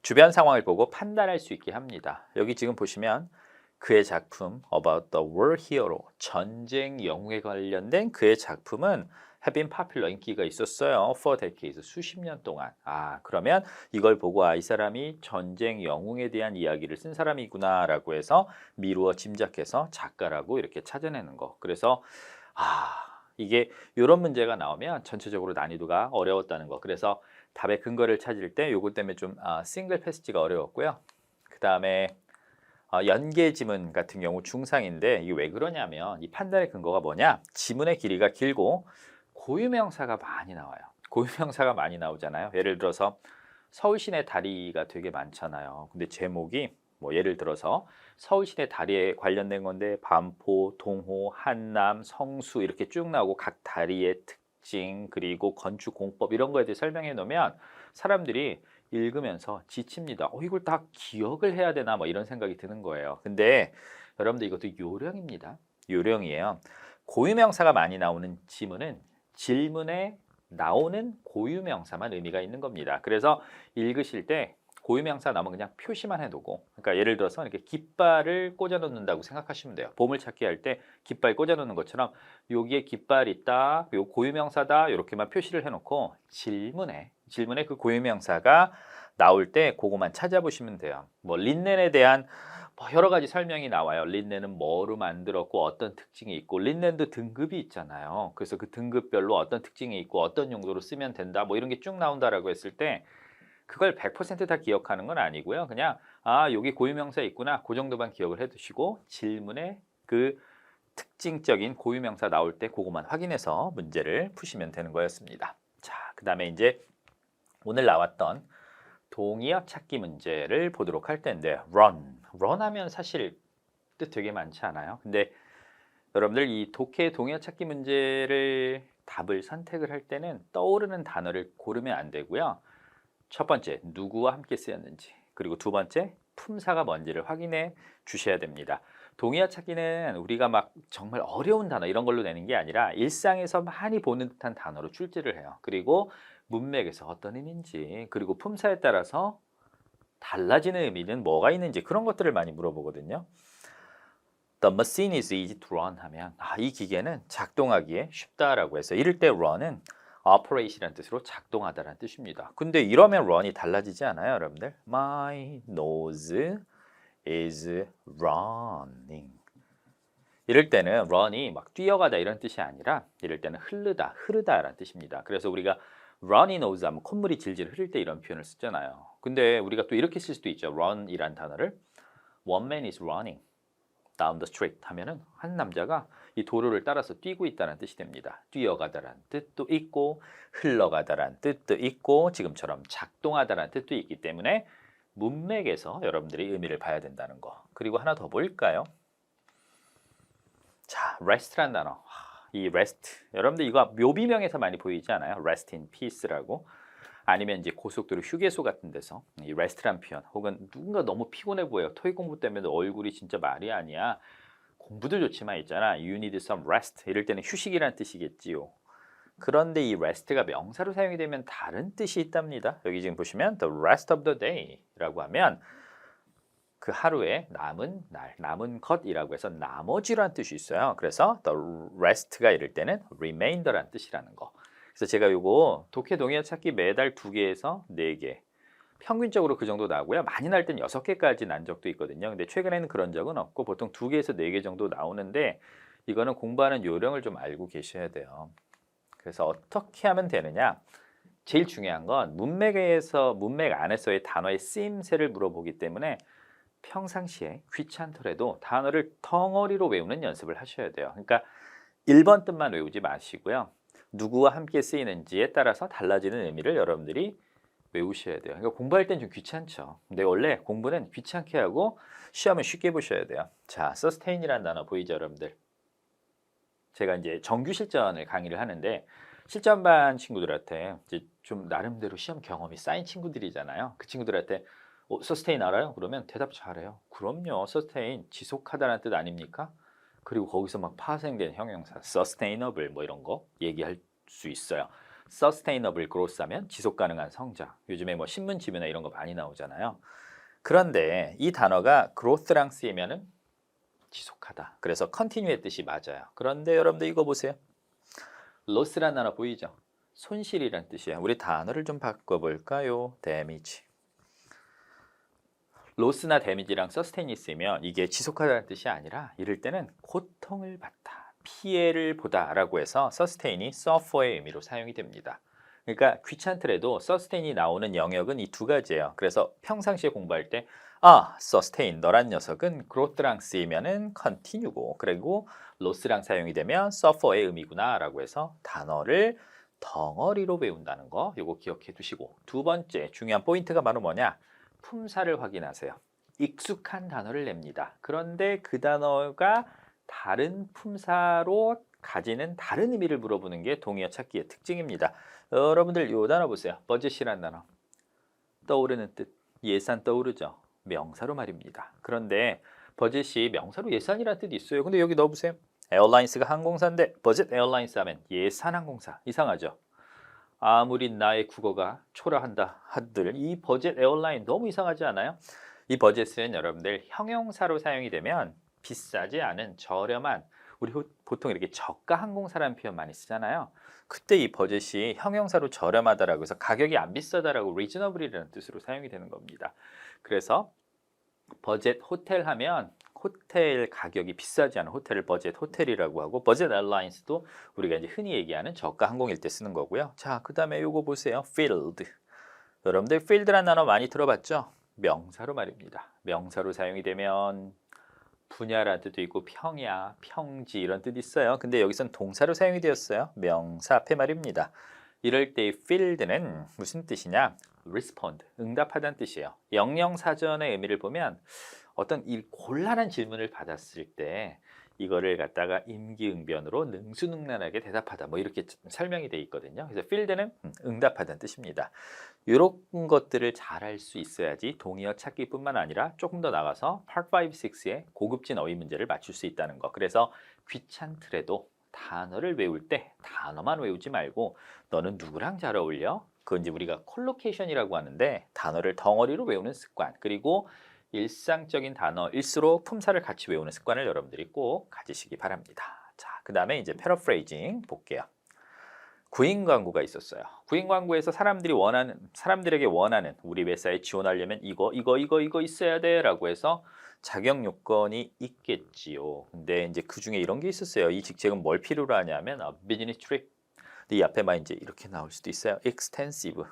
주변 상황을 보고 판단할 수 있게 합니다. 여기 지금 보시면 그의 작품 About the War Hero 전쟁 영웅에 관련된 그의 작품은 have been popular 인기가 있었어요. For decades 수십 년 동안. 그러면 이걸 보고 이 사람이 전쟁 영웅에 대한 이야기를 쓴 사람이구나 라고 해서 미루어 짐작해서 작가라고 이렇게 찾아내는 거. 그래서 이게 이런 문제가 나오면 전체적으로 난이도가 어려웠다는 거. 그래서 답의 근거를 찾을 때 요것 때문에 좀 싱글 패스지가 어려웠고요. 그 다음에 연계 지문 같은 경우 중상인데 이게 왜 그러냐면 이 판단의 근거가 뭐냐? 지문의 길이가 길고 고유명사가 많이 나와요. 고유명사가 많이 나오잖아요. 예를 들어서 서울시내 다리가 되게 많잖아요. 근데 제목이 뭐 예를 들어서 서울시내 다리에 관련된 건데 반포, 동호, 한남, 성수 이렇게 쭉 나오고 각 다리의 특징 그리고 건축 공법 이런 거에 대해 설명해 놓으면 사람들이 읽으면서 지칩니다. 이걸 다 기억을 해야 되나 뭐 이런 생각이 드는 거예요. 근데 여러분들 이것도 요령입니다. 요령이에요. 고유명사가 많이 나오는 지문은 질문에 나오는 고유명사만 의미가 있는 겁니다. 그래서 읽으실 때 고유명사 나오면 그냥 표시만 해두고, 그러니까 예를 들어서 이렇게 깃발을 꽂아 놓는다고 생각하시면 돼요. 보물찾기 할 때 깃발 꽂아 놓는 것처럼 여기에 깃발 있다, 요 고유명사다 이렇게만 표시를 해놓고 질문에 그 고유명사가 나올 때 그거만 찾아보시면 돼요. 뭐 린넨에 대한 뭐 여러 가지 설명이 나와요. 린넨은 뭐로 만들었고 어떤 특징이 있고, 린넨도 등급이 있잖아요. 그래서 그 등급별로 어떤 특징이 있고 어떤 용도로 쓰면 된다 뭐 이런 게 쭉 나온다라고 했을 때 그걸 100%다 기억하는 건 아니고요. 그냥 여기 고유명사 있구나 그 정도만 기억을 해두시고 질문에 그 특징적인 고유명사 나올 때 그것만 확인해서 문제를 푸시면 되는 거였습니다. 자, 그 다음에 이제 오늘 나왔던 동의어 찾기 문제를 보도록 할 텐데, run 하면 사실 뜻 되게 많지 않아요? 근데 여러분들 이 독해 동의어 찾기 문제를 답을 선택을 할 때는 떠오르는 단어를 고르면 안 되고요. 첫 번째, 누구와 함께 쓰였는지, 그리고 두 번째, 품사가 뭔지를 확인해 주셔야 됩니다. 동의어 찾기는 우리가 막 정말 어려운 단어 이런 걸로 내는 게 아니라 일상에서 많이 보는 듯한 단어로 출제를 해요. 그리고 문맥에서 어떤 의미인지, 그리고 품사에 따라서 달라지는 의미는 뭐가 있는지 그런 것들을 많이 물어보거든요. The machine is easy to run 하면 이 기계는 작동하기에 쉽다라고 해서 이럴 때 run은 operate이라는 뜻으로 작동하다라는 뜻입니다. 근데 이러면 run이 달라지지 않아요, 여러분들? My nose is running. 이럴 때는 run이 막 뛰어가다 이런 뜻이 아니라 이럴 때는 흐르다라는 뜻입니다. 그래서 우리가 runny nose 하면 콧물이 질질 흐를 때 이런 표현을 쓰잖아요. 근데 우리가 또 이렇게 쓸 수도 있죠. run이란 단어를 one man is running down the street 하면은 한 남자가 이 도로를 따라서 뛰고 있다는 뜻이 됩니다. 뛰어가다라는 뜻도 있고 흘러가다라는 뜻도 있고 지금처럼 작동하다라는 뜻도 있기 때문에 문맥에서 여러분들이 의미를 봐야 된다는 거. 그리고 하나 더 볼까요? 자, rest라는 단어. 이 rest. 여러분들 이거 묘비명에서 많이 보이지 않아요? rest in peace라고. 아니면 이제 고속도로 휴게소 같은 데서 이 rest란 표현, 혹은 누군가 너무 피곤해 보여요. 토익 공부 때문에 얼굴이 진짜 말이 아니야. 공부도 좋지만 있잖아. You need some rest. 이럴 때는 휴식이라는 뜻이겠지요. 그런데 이 rest가 명사로 사용이 되면 다른 뜻이 있답니다. 여기 지금 보시면 the rest of the day라고 하면 그 하루에 남은 날, 남은 것이라고 해서 나머지라는 뜻이 있어요. 그래서 the rest가 이럴 때는 remainder라는 뜻이라는 거. 그래서 제가 요거 독해 동의어 찾기 매달 2개에서 4개, 평균적으로 그 정도 나오고요. 많이 날 땐 6개까지 난 적도 있거든요. 근데 최근에는 그런 적은 없고 보통 2개에서 4개 정도 나오는데 이거는 공부하는 요령을 좀 알고 계셔야 돼요. 그래서 어떻게 하면 되느냐? 제일 중요한 건 문맥 안에서의 단어의 쓰임새를 물어보기 때문에 평상시에 귀찮더라도 단어를 덩어리로 외우는 연습을 하셔야 돼요. 그러니까 1번 뜻만 외우지 마시고요. 누구와 함께 쓰이는지에 따라서 달라지는 의미를 여러분들이 외우셔야 돼요. 그러니까 공부할 땐 좀 귀찮죠. 근데 원래 공부는 귀찮게 하고 시험은 쉽게 보셔야 돼요. 자, sustain이라는 단어 보이죠, 여러분들? 제가 이제 정규 실전을 강의를 하는데 실전반 친구들한테 이제 좀 나름대로 시험 경험이 쌓인 친구들이잖아요. 그 친구들한테 sustain 알아요? 그러면 대답 잘해요. 그럼요. sustain 지속하다는 뜻 아닙니까? 그리고 거기서 막 파생된 형용사 sustainable 뭐 이런 거 얘기할 수 있어요. sustainable growth 하면 지속 가능한 성장. 요즘에 뭐 신문지면에 이런 거 많이 나오잖아요. 그런데 이 단어가 growth랑 쓰이면은 지속하다. 그래서 continue의 뜻이 맞아요. 그런데 여러분들 이거 보세요. loss라는 단어 보이죠? 손실이란 뜻이에요. 우리 단어를 좀 바꿔볼까요? damage. 로스나 데미지랑 서스테인이 쓰면 이게 지속하다는 뜻이 아니라 이럴 때는 고통을 받다, 피해를 보다라고 해서 서스테인이 suffer의 의미로 사용이 됩니다. 그러니까 귀찮더라도 서스테인이 나오는 영역은 이 두 가지예요. 그래서 평상시에 공부할 때 sustain 너란 녀석은 growth랑 쓰이면은 continue고, 그리고 loss랑 사용이 되면 suffer의 의미구나라고 해서 단어를 덩어리로 외운다는 거 요거 기억해 두시고, 두 번째 중요한 포인트가 바로 뭐냐? 품사를 확인하세요. 익숙한 단어를 냅니다. 그런데 그 단어가 다른 품사로 가지는 다른 의미를 물어보는 게 동의어 찾기의 특징입니다. 여러분들 이 단어 보세요. budget이라는 단어. 떠오르는 뜻, 예산 떠오르죠. 명사로 말입니다. 그런데 버젯이 명사로 예산이라는 뜻이 있어요. 근데 여기 넣어보세요. 에어라인스가 항공사인데 버젯 에어라인스 하면 예산 항공사. 이상하죠? 아무리 나의 국어가 초라한다 하들 이 버젯 에어라인 너무 이상하지 않아요? 이 버젯은 여러분들 형용사로 사용이 되면 비싸지 않은 저렴한 우리 보통 이렇게 저가 항공사라는 표현 많이 쓰잖아요. 그때 이 버젯이 형용사로 저렴하다라고 해서 가격이 안 비싸다라고 reasonable이라는 뜻으로 사용이 되는 겁니다. 그래서 버젯 호텔 하면 호텔 가격이 비싸지 않은 호텔을 버젯 호텔이라고 하고 버젯 에어라인스도 우리가 이제 흔히 얘기하는 저가 항공일 때 쓰는 거고요. 자, 그다음에 요거 보세요. field. 여러분들 field라는 단어 많이 들어봤죠? 명사로 말입니다. 명사로 사용이 되면 분야라는 뜻도 있고 평야, 평지 이런 뜻이 있어요. 근데 여기선 동사로 사용이 되었어요. 명사 앞에 말입니다. 이럴 때 field는 무슨 뜻이냐? respond, 응답하다는 뜻이에요. 영영사전의 의미를 보면 어떤 곤란한 질문을 받았을 때 이거를 갖다가 임기응변으로 능수능란하게 대답하다 뭐 이렇게 설명이 돼 있거든요. 그래서 field는 응답하다는 뜻입니다. 이런 것들을 잘할 수 있어야지 동의어 찾기뿐만 아니라 조금 더 나가서 Part 5, 6의 고급진 어휘 문제를 맞출 수 있다는 거. 그래서 귀찮더라도 단어를 외울 때 단어만 외우지 말고 너는 누구랑 잘 어울려? 그건 이제 우리가 콜로케이션이라고 하는데 단어를 덩어리로 외우는 습관, 그리고 일상적인 단어일수록 품사를 같이 외우는 습관을 여러분들이 꼭 가지시기 바랍니다. 자, 그 다음에 이제 패러프레이징 볼게요. 구인 광고가 있었어요. 구인 광고에서 사람들에게 원하는 우리 회사에 지원하려면 이거 있어야 돼라고 해서 자격 요건이 있겠지요. 근데 이제 그 중에 이런 게 있었어요. 이 직책은 뭘 필요로 하냐면 비즈니스 트립. 근데 이 앞에만 이제 이렇게 나올 수도 있어요. extensive.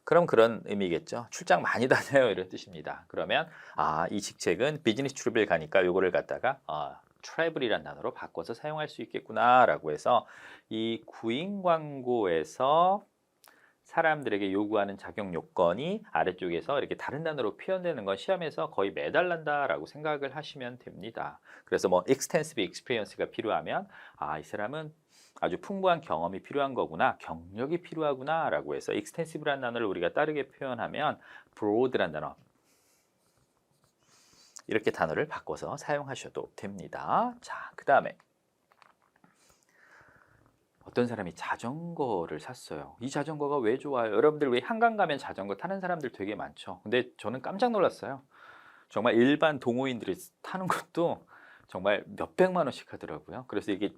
그럼 그런 의미겠죠. 출장 많이 다녀요 이런 뜻입니다. 그러면 이 직책은 비즈니스 트립을 가니까 요거를 갖다가 travel이라는 단어로 바꿔서 사용할 수 있겠구나라고 해서 이 구인 광고에서 사람들에게 요구하는 자격 요건이 아래쪽에서 이렇게 다른 단어로 표현되는 건 시험에서 거의 매달 난다라고 생각을 하시면 됩니다. 그래서 뭐 extensive experience가 필요하면 이 사람은 아주 풍부한 경험이 필요한 거구나, 경력이 필요하구나 라고 해서 extensive라는 단어를 우리가 다르게 표현하면 broad라는 단어, 이렇게 단어를 바꿔서 사용하셔도 됩니다. 자, 그 다음에 어떤 사람이 자전거를 샀어요. 이 자전거가 왜 좋아요? 여러분들 왜 한강 가면 자전거 타는 사람들 되게 많죠. 근데 저는 깜짝 놀랐어요. 정말 일반 동호인들이 타는 것도 정말 몇백만 원씩 하더라고요. 그래서 이게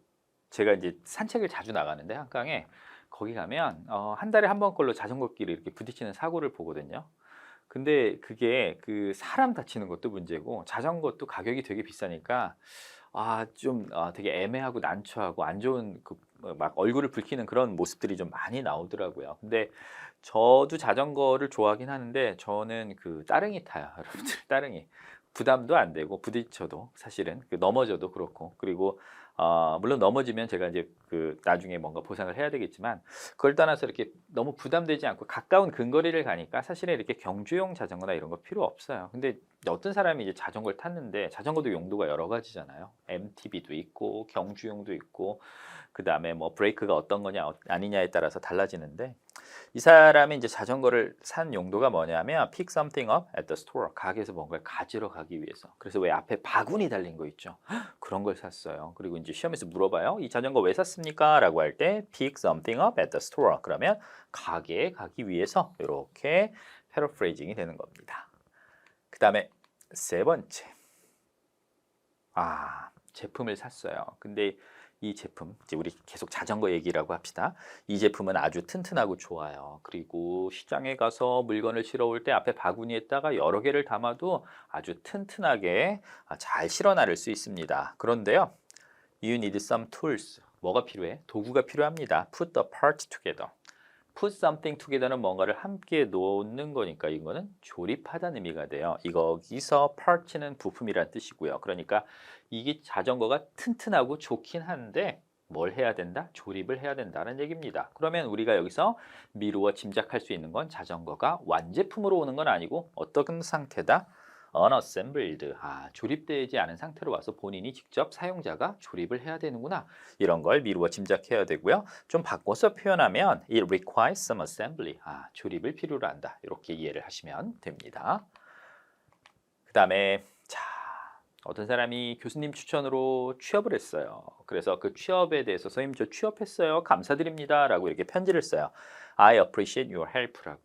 제가 이제 산책을 자주 나가는데 한강에 거기 가면 한 달에 한 번 걸로 자전거끼리 이렇게 부딪히는 사고를 보거든요. 근데 그게 그 사람 다치는 것도 문제고 자전거도 가격이 되게 비싸니까 좀 되게 애매하고 난처하고 안 좋은 막 얼굴을 붉히는 그런 모습들이 좀 많이 나오더라고요. 근데 저도 자전거를 좋아하긴 하는데 저는 그 따릉이 타요, 여러분들. 따릉이 부담도 안 되고 부딪혀도 사실은 넘어져도 그렇고, 그리고 물론 넘어지면 제가 이제 나중에 뭔가 보상을 해야 되겠지만 그걸 떠나서 이렇게 너무 부담되지 않고 가까운 근거리를 가니까 사실은 이렇게 경주용 자전거나 이런 거 필요 없어요. 근데 어떤 사람이 이제 자전거를 탔는데 자전거도 용도가 여러 가지잖아요. MTB도 있고 경주용도 있고 그 다음에 뭐 브레이크가 어떤 거냐 아니냐에 따라서 달라지는데 이 사람이 이제 자전거를 산 용도가 뭐냐면 pick something up at the store, 가게에서 뭔가를 가지러 가기 위해서. 그래서 왜 앞에 바구니 달린 거 있죠, 그런 걸 샀어요. 그리고 이제 시험에서 물어봐요. 이 자전거 왜 샀습니까? 라고 할 때 pick something up at the store, 그러면 가게에 가기 위해서 이렇게 패러프레이징이 되는 겁니다. 그 다음에 세 번째, 제품을 샀어요. 근데 이 제품, 이제 우리 계속 자전거 얘기라고 합시다. 이 제품은 아주 튼튼하고 좋아요. 그리고 시장에 가서 물건을 실어 올 때 앞에 바구니에다가 여러 개를 담아도 아주 튼튼하게 잘 실어 나를 수 있습니다. 그런데요, you need some tools. 뭐가 필요해? 도구가 필요합니다. Put the parts together. Put something together는 뭔가를 함께 놓는 거니까 이거는 조립하다는 의미가 돼요. 여기서 parts는 부품이란 뜻이고요. 그러니까 이게 자전거가 튼튼하고 좋긴 한데 뭘 해야 된다? 조립을 해야 된다는 얘기입니다. 그러면 우리가 여기서 미루어 짐작할 수 있는 건 자전거가 완제품으로 오는 건 아니고 어떤 상태다? unassembled. 조립되지 않은 상태로 와서 본인이 직접 사용자가 조립을 해야 되는구나. 이런 걸 미루어 짐작해야 되고요. 좀 바꿔서 표현하면 it requires some assembly. 조립을 필요로 한다. 이렇게 이해를 하시면 됩니다. 그 다음에 어떤 사람이 교수님 추천으로 취업을 했어요. 그래서 그 취업에 대해서 선생님 저 취업했어요. 감사드립니다. 라고 이렇게 편지를 써요. I appreciate your help라고.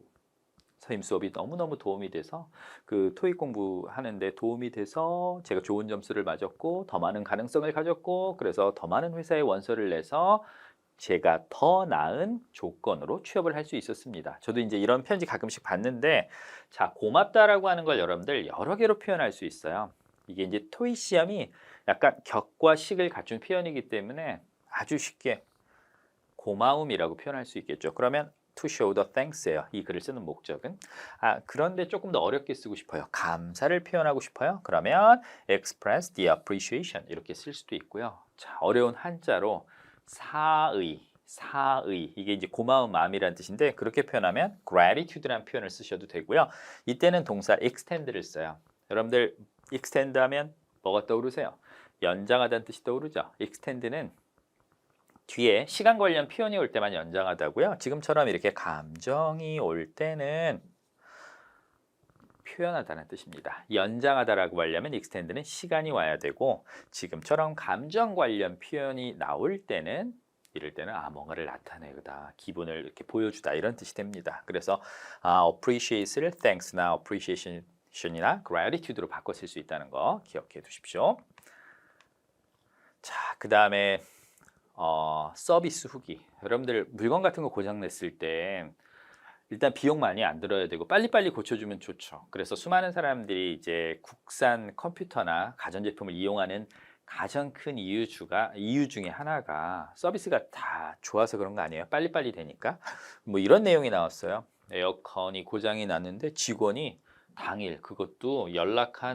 선생님 수업이 너무너무 도움이 돼서 그 토익 공부하는데 도움이 돼서 제가 좋은 점수를 맞았고 더 많은 가능성을 가졌고 그래서 더 많은 회사에 원서를 내서 제가 더 나은 조건으로 취업을 할 수 있었습니다. 저도 이제 이런 편지 가끔씩 받는데 고맙다라고 하는 걸 여러분들 여러 개로 표현할 수 있어요. 이게 이제 토익 시험이 약간 격과 식을 갖춘 표현이기 때문에 아주 쉽게 고마움이라고 표현할 수 있겠죠. 그러면 to show the thanks예요. 이 글을 쓰는 목적은. 그런데 조금 더 어렵게 쓰고 싶어요. 감사를 표현하고 싶어요. 그러면 express the appreciation 이렇게 쓸 수도 있고요. 어려운 한자로 사의 이게 이제 고마운 마음이라는 뜻인데 그렇게 표현하면 gratitude라는 표현을 쓰셔도 되고요. 이때는 동사 extend를 써요. 여러분들 extend 하면 뭐가 떠오르세요? 연장하다는 뜻이 떠오르죠. extend는 뒤에 시간 관련 표현이 올 때만 연장하다고요. 지금처럼 이렇게 감정이 올 때는 표현하다는 뜻입니다. 연장하다라고 하려면 extend는 시간이 와야 되고 지금처럼 감정 관련 표현이 나올 때는 이럴 때는 뭔가를 나타내다, 기분을 이렇게 보여주다 이런 뜻이 됩니다. 그래서 appreciate를 thanks나 appreciation이나 gratitude로 바꿔 쓸 수 있다는 거 기억해 두십시오. 그 다음에 서비스 후기. 여러분들 물건 같은 거 고장 냈을 때 일단 비용 많이 안 들어야 되고 빨리빨리 고쳐주면 좋죠. 그래서 수많은 사람들이 이제 국산 컴퓨터나 가전제품을 이용하는 가장 큰 이유 중에 하나가 서비스가 다 좋아서 그런 거 아니에요? 빨리빨리 되니까. 뭐 이런 내용이 나왔어요. 에어컨이 고장이 났는데 직원이 당일 그것도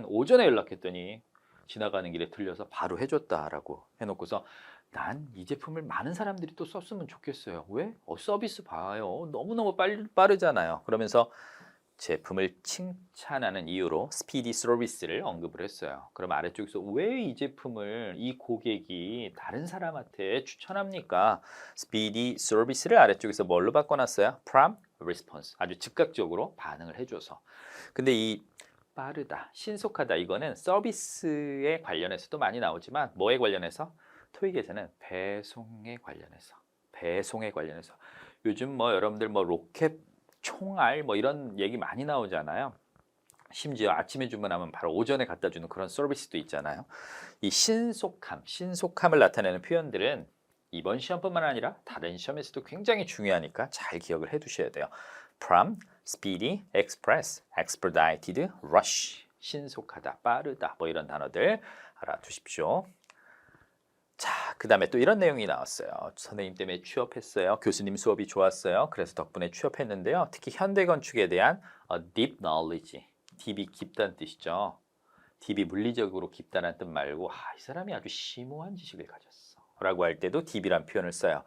오전에 연락했더니 지나가는 길에 들려서 바로 해줬다라고 해놓고서 난 이 제품을 많은 사람들이 또 썼으면 좋겠어요. 왜? 서비스 봐요. 너무너무 빠르잖아요. 그러면서 제품을 칭찬하는 이유로 스피디 서비스를 언급을 했어요. 그럼 아래쪽에서 왜 이 제품을 이 고객이 다른 사람한테 추천합니까? 스피디 서비스를 아래쪽에서 뭘로 바꿔놨어요? prompt response. 아주 즉각적으로 반응을 해줘서. 근데 이 빠르다, 신속하다 이거는 서비스에 관련해서도 많이 나오지만 뭐에 관련해서? 토익에서는 배송에 관련해서 요즘 여러분들 로켓 총알 이런 얘기 많이 나오잖아요. 심지어 아침에 주문하면 바로 오전에 갖다 주는 그런 서비스도 있잖아요. 이 신속함을 나타내는 표현들은 이번 시험뿐만 아니라 다른 시험에서도 굉장히 중요하니까 잘 기억을 해 두셔야 돼요. prompt, speedy, express, expedited, rush. 신속하다, 빠르다 이런 단어들 알아두십시오. 그 다음에 또 이런 내용이 나왔어요. 선생님 때문에 취업했어요. 교수님 수업이 좋았어요. 그래서 덕분에 취업했는데요. 특히 현대건축에 대한 deep knowledge, deep이 깊다는 뜻이죠. deep이 물리적으로 깊다는 뜻 말고 이 사람이 아주 심오한 지식을 가졌어 라고 할 때도 deep이란 표현을 써요.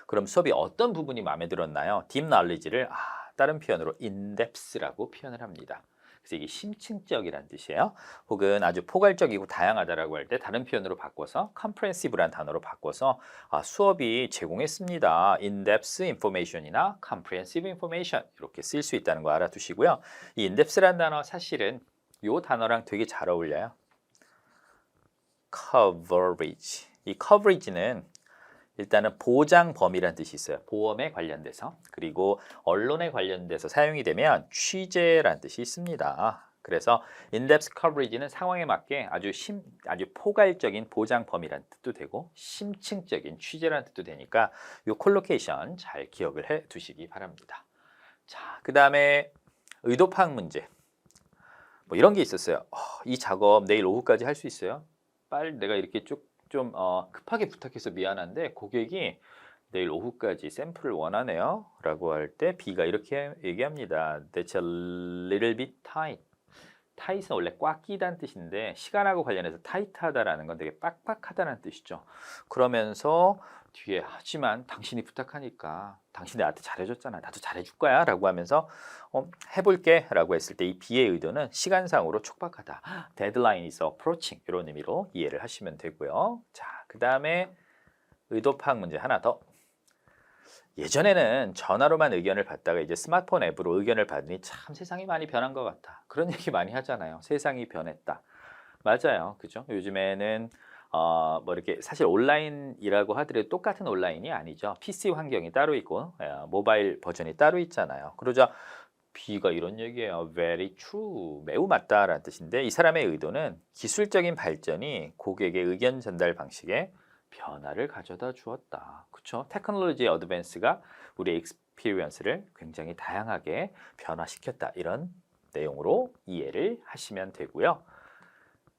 그럼 수업이 어떤 부분이 마음에 들었나요? deep knowledge를 다른 표현으로 in-depth라고 표현을 합니다. 그래서 이게 심층적이라는 뜻이에요. 혹은 아주 포괄적이고 다양하다라고 할 때 다른 표현으로 바꿔서 comprehensive라는 단어로 바꿔서 수업이 제공했습니다. in-depth information이나 comprehensive information 이렇게 쓸 수 있다는 거 알아두시고요. 이 in-depth라는 단어 사실은 이 단어랑 되게 잘 어울려요. coverage. 이 coverage는 일단은 보장 범위라는 뜻이 있어요. 보험에 관련돼서. 그리고 언론에 관련돼서 사용이 되면 취재라는 뜻이 있습니다. 그래서 in-depth coverage는 상황에 맞게 아주 포괄적인 보장 범위라는 뜻도 되고 심층적인 취재라는 뜻도 되니까 이 콜로케이션 잘 기억을 해 두시기 바랍니다. 그 다음에 의도 파악 문제. 이런 게 있었어요. 이 작업 내일 오후까지 할 수 있어요? 빨리 내가 이렇게 좀 급하게 부탁해서 미안한데 고객이 내일 오후까지 샘플을 원하네요 라고 할 때 B가 이렇게 얘기합니다. That's a little bit tight. 타잇은 원래 꽉 끼다는 뜻인데 시간하고 관련해서 타이트하다라는 건 되게 빡빡하다는 뜻이죠. 그러면서 뒤에 하지만 당신이 부탁하니까 당신이 나한테 잘해줬잖아. 나도 잘해줄 거야 라고 하면서 해볼게 라고 했을 때 이 B의 의도는 시간상으로 촉박하다. Deadline is approaching 이런 의미로 이해를 하시면 되고요. 자, 그 다음에 의도 파악 문제 하나 더. 예전에는 전화로만 의견을 받다가 이제 스마트폰 앱으로 의견을 받으니 참 세상이 많이 변한 것 같다. 그런 얘기 많이 하잖아요. 세상이 변했다. 맞아요. 그죠? 요즘에는 뭐 이렇게 사실 온라인이라고 하더라도 똑같은 온라인이 아니죠. PC 환경이 따로 있고 모바일 버전이 따로 있잖아요. 그러자 B가 이런 얘기예요. Very true. 매우 맞다라는 뜻인데 이 사람의 의도는 기술적인 발전이 고객의 의견 전달 방식에 변화를 가져다 주었다. 그렇죠? 테크놀로지의 어드밴스가 우리의 익스피리언스를 굉장히 다양하게 변화시켰다. 이런 내용으로 이해를 하시면 되고요.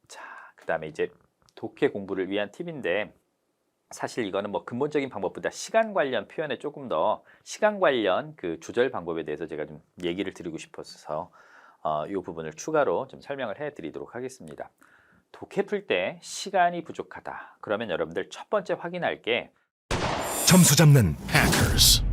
자, 그다음에 이제 독해 공부를 위한 팁인데 사실 이거는 뭐 근본적인 방법보다 시간 관련 표현에 조금 더 시간 관련 그 조절 방법에 대해서 제가 좀 얘기를 드리고 싶어서 이 부분을 추가로 좀 설명을 해드리도록 하겠습니다. 독해 풀 때 시간이 부족하다. 그러면 여러분들 첫 번째 확인할 게 점수 잡는 Hackers.